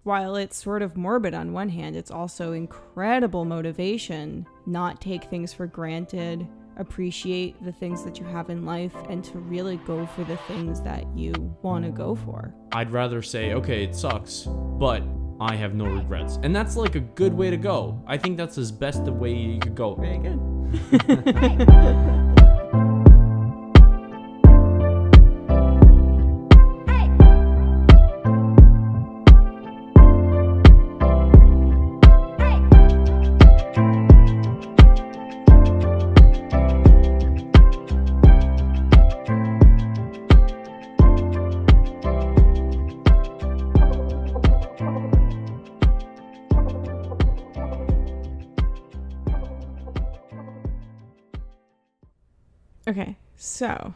While it's sort of morbid on one hand, it's also incredible motivation. Not take things for granted, appreciate the things that you have in life, and to really go for the things that you want to go for. I'd rather say, okay, it sucks, but I have no regrets. And that's like a good way to go. I think that's as best the way you could go. Very good. Okay, so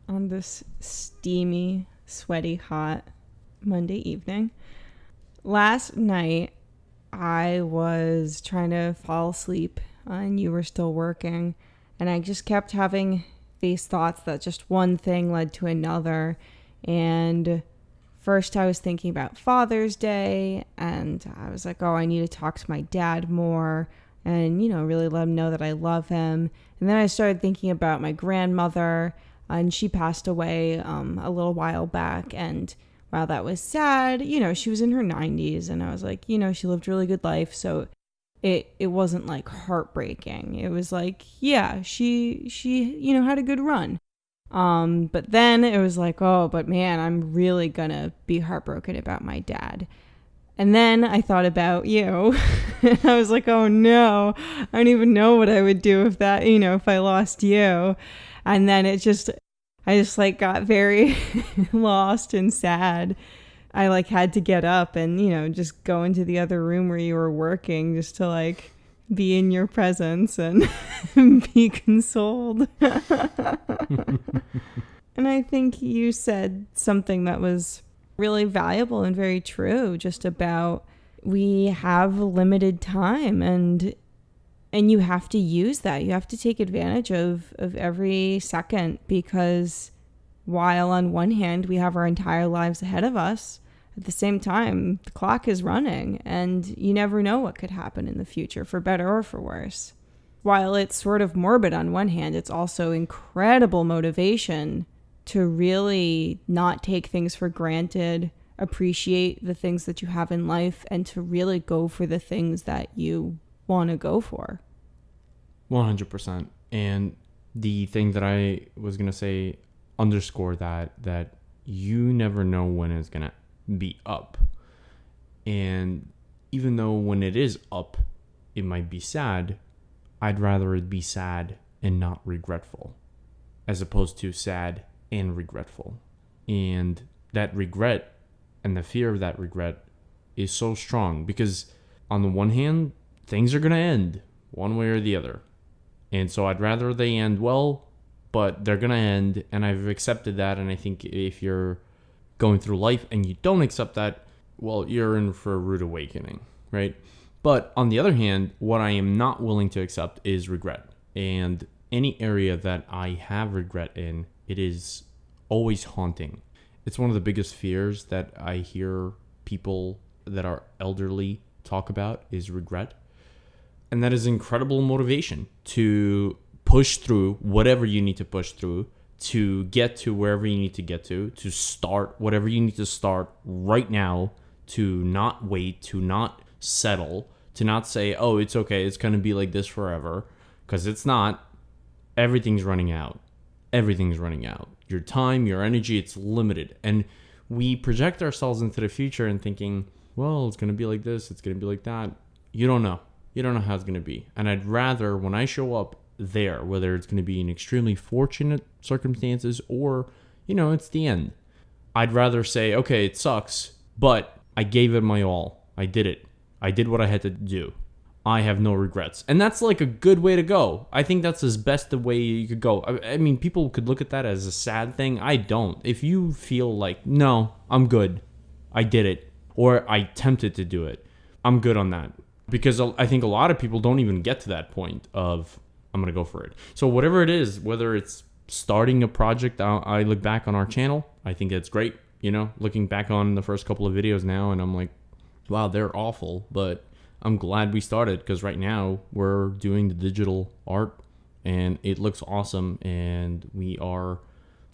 on this steamy, sweaty, hot Monday evening, last night I was trying to fall asleep and you were still working, and I just kept having these thoughts that just one thing led to another. And first I was thinking about Father's Day, and I was like, oh, I need to talk to my dad more and, really let him know that I love him. And then I started thinking about my grandmother, and she passed away a little while back. And while that was sad, she was in her 90s, and I was like, she lived a really good life. So it wasn't like heartbreaking. It was like, yeah, she had a good run. But then it was like, oh, but man, I'm really gonna be heartbroken about my dad. And then I thought about you, and I was like, oh no, I don't even know what I would do if that, if I lost you. And then I just got very lost and sad. I had to get up and, just go into the other room where you were working just to be in your presence and be consoled. And I think you said something that was really valuable and very true, just about we have limited time and you have to use that. You have to take advantage of every second, because while on one hand we have our entire lives ahead of us, at the same time the clock is running and you never know what could happen in the future, for better or for worse. While it's sort of morbid on one hand, it's also incredible motivation to really not take things for granted, appreciate the things that you have in life, and to really go for the things that you want to go for. 100%. And the thing that I was going to say, underscore that you never know when it's going to be up. And even though when it is up, it might be sad, I'd rather it be sad and not regretful, as opposed to sad and regretful. And that regret and the fear of that regret is so strong, because on the one hand, things are going to end one way or the other. And so I'd rather they end well, but they're going to end, and I've accepted that. And I think if you're going through life and you don't accept that, well, you're in for a rude awakening, right? But on the other hand, what I am not willing to accept is regret. And any area that I have regret in, it is always haunting. It's one of the biggest fears that I hear people that are elderly talk about, is regret. And that is incredible motivation to push through whatever you need to push through, to get to wherever you need to get to start whatever you need to start right now, to not wait, to not settle, to not say, oh, it's okay, it's going to be like this forever, because it's not. Everything's running out. Everything's running out. Your time, your energy, it's limited. And we project ourselves into the future and thinking, well, it's going to be like this, it's going to be like that. You don't know. You don't know how it's going to be. And I'd rather, when I show up there, whether it's going to be in extremely fortunate circumstances or, it's the end, I'd rather say, okay, it sucks, but I gave it my all. I did it. I did what I had to do. I have no regrets. And that's a good way to go. I think that's as best the way you could go. I mean, people could look at that as a sad thing. I don't. If you feel like, no, I'm good, I did it, or I attempted to do it, I'm good on that. Because I think a lot of people don't even get to that point of, I'm going to go for it. So whatever it is, whether it's starting a project, I look back on our channel, I think that's great. Looking back on the first couple of videos now, and I'm like, wow, they're awful, but I'm glad we started because right now we're doing the digital art and it looks awesome, and we are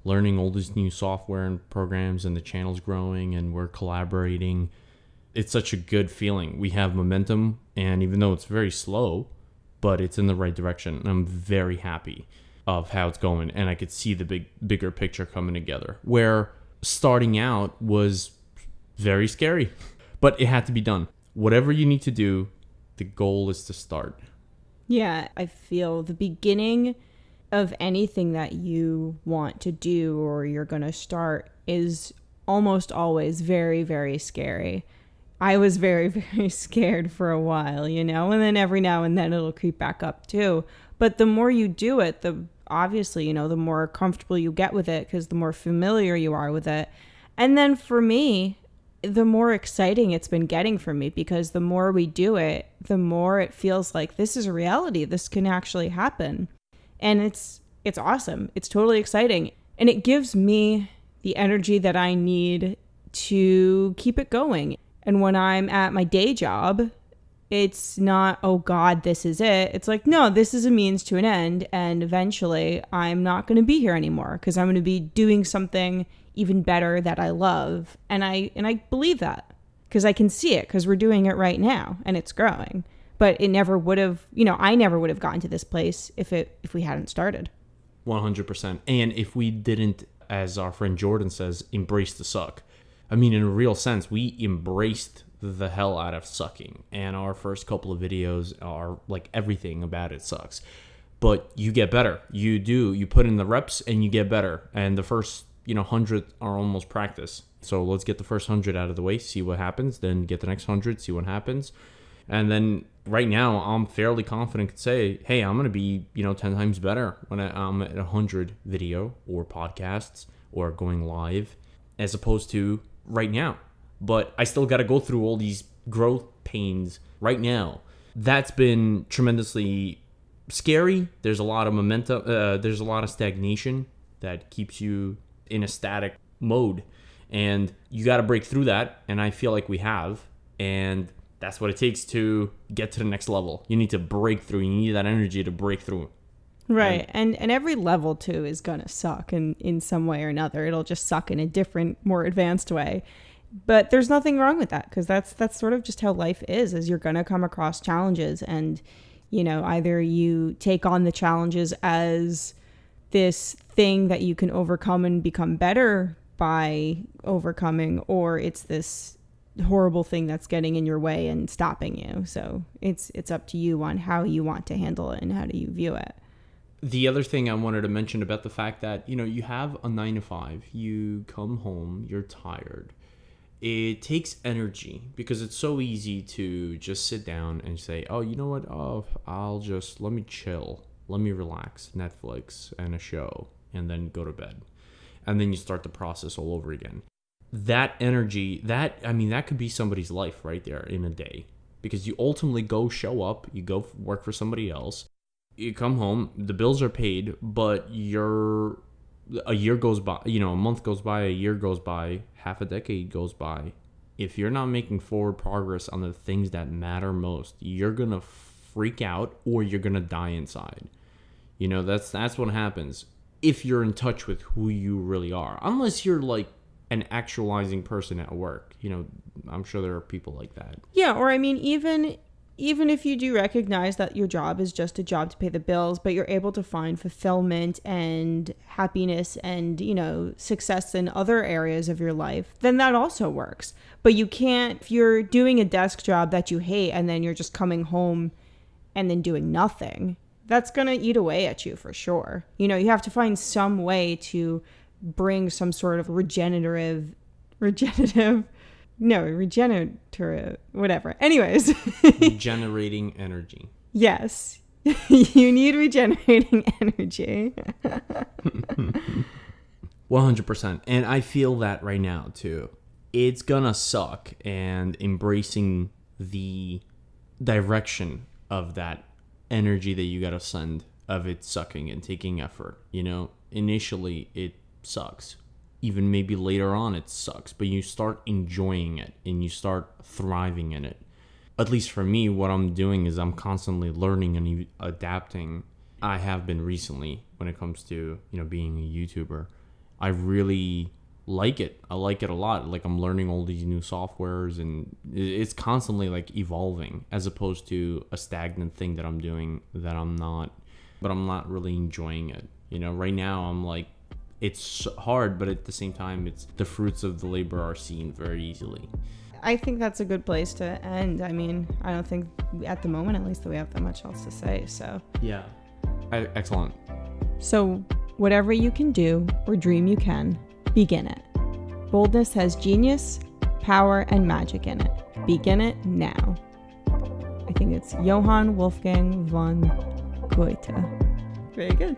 learning all this new software and programs, and the channel's growing and we're collaborating. It's such a good feeling. We have momentum, and even though it's very slow, but it's in the right direction. And I'm very happy of how it's going, and I could see the bigger picture coming together. Where starting out was very scary, but it had to be done. Whatever you need to do, the goal is to start. Yeah, I feel the beginning of anything that you want to do or you're going to start is almost always very, very scary. I was very, very scared for a while, and then every now and then it'll creep back up too. But the more you do it, obviously, the more comfortable you get with it because the more familiar you are with it. And then for me, the more exciting it's been getting for me because the more we do it, the more it feels like this is a reality. This can actually happen. And it's awesome. It's totally exciting. And it gives me the energy that I need to keep it going. And when I'm at my day job, it's not, oh God, this is it. It's like, no, this is a means to an end. And eventually I'm not going to be here anymore because I'm going to be doing something even better that I love. And I believe that because I can see it because we're doing it right now and it's growing. But it never would have, I never would have gotten to this place if we hadn't started. 100%. And if we didn't, as our friend Jordan says, embrace the suck. I mean, in a real sense, we embraced the hell out of sucking. And our first couple of videos are like everything about it sucks. But you get better. You put in the reps and you get better. And the first, 100 are almost practice. So let's get the first 100 out of the way, see what happens, then get the next 100, see what happens. And then right now, I'm fairly confident to say, hey, I'm going to be, 10 times better when I'm at 100 video or podcasts or going live as opposed to right now. But I still got to go through all these growth pains right now. That's been tremendously scary. There's a lot of momentum. There's a lot of stagnation that keeps you in a static mode. And you got to break through that. And I feel like we have. And that's what it takes to get to the next level. You need to break through. You need that energy to break through. Right. And every level, too, is going to suck in some way or another. It'll just suck in a different, more advanced way. But there's nothing wrong with that because that's sort of just how life is you're going to come across challenges. And, either you take on the challenges as this thing that you can overcome and become better by overcoming, or it's this horrible thing that's getting in your way and stopping you. So it's up to you on how you want to handle it and how do you view it. The other thing I wanted to mention about the fact that, you have a 9 to 5, you come home, you're tired. It takes energy because it's so easy to just sit down and say, oh, you know what? Oh, let me chill. Let me relax, Netflix and a show, and then go to bed. And then you start the process all over again. That energy, that could be somebody's life right there in a day. Because you ultimately show up, you go work for somebody else, you come home, the bills are paid, but a year goes by, a month goes by, a year goes by, half a decade goes by. If you're not making forward progress on the things that matter most, you're going to freak out or you're going to die inside. That's what happens if you're in touch with who you really are. Unless you're like an actualizing person at work. I'm sure there are people like that. Yeah, or even if you do recognize that your job is just a job to pay the bills, but you're able to find fulfillment and happiness and, success in other areas of your life, then that also works. But you can't, if you're doing a desk job that you hate and then you're just coming home and then doing nothing, that's going to eat away at you for sure. You have to find some way to bring some sort of regenerative, whatever. Anyways. Generating energy. Yes. You need regenerating energy. 100%. And I feel that right now too. It's gonna suck, and embracing the direction of that energy that you gotta send of it sucking and taking effort. Initially it sucks, even maybe later on it sucks, but you start enjoying it and you start thriving in it. At least for me, what I'm doing is I'm constantly learning and adapting. I have been recently when it comes to, being a YouTuber. I really like it. I like it a lot. Like, I'm learning all these new softwares, and it's constantly like evolving, as opposed to a stagnant thing that I'm doing that I'm not really enjoying it. Right now I'm like, it's hard, but at the same time, it's the fruits of the labor are seen very easily. I think that's a good place to end. I mean, I don't think at the moment, at least, that we have that much else to say. So yeah, excellent. So whatever you can do or dream you can, begin it. Boldness has genius, power, and magic in it. Begin it now. I think it's Johann Wolfgang von Goethe. Very good.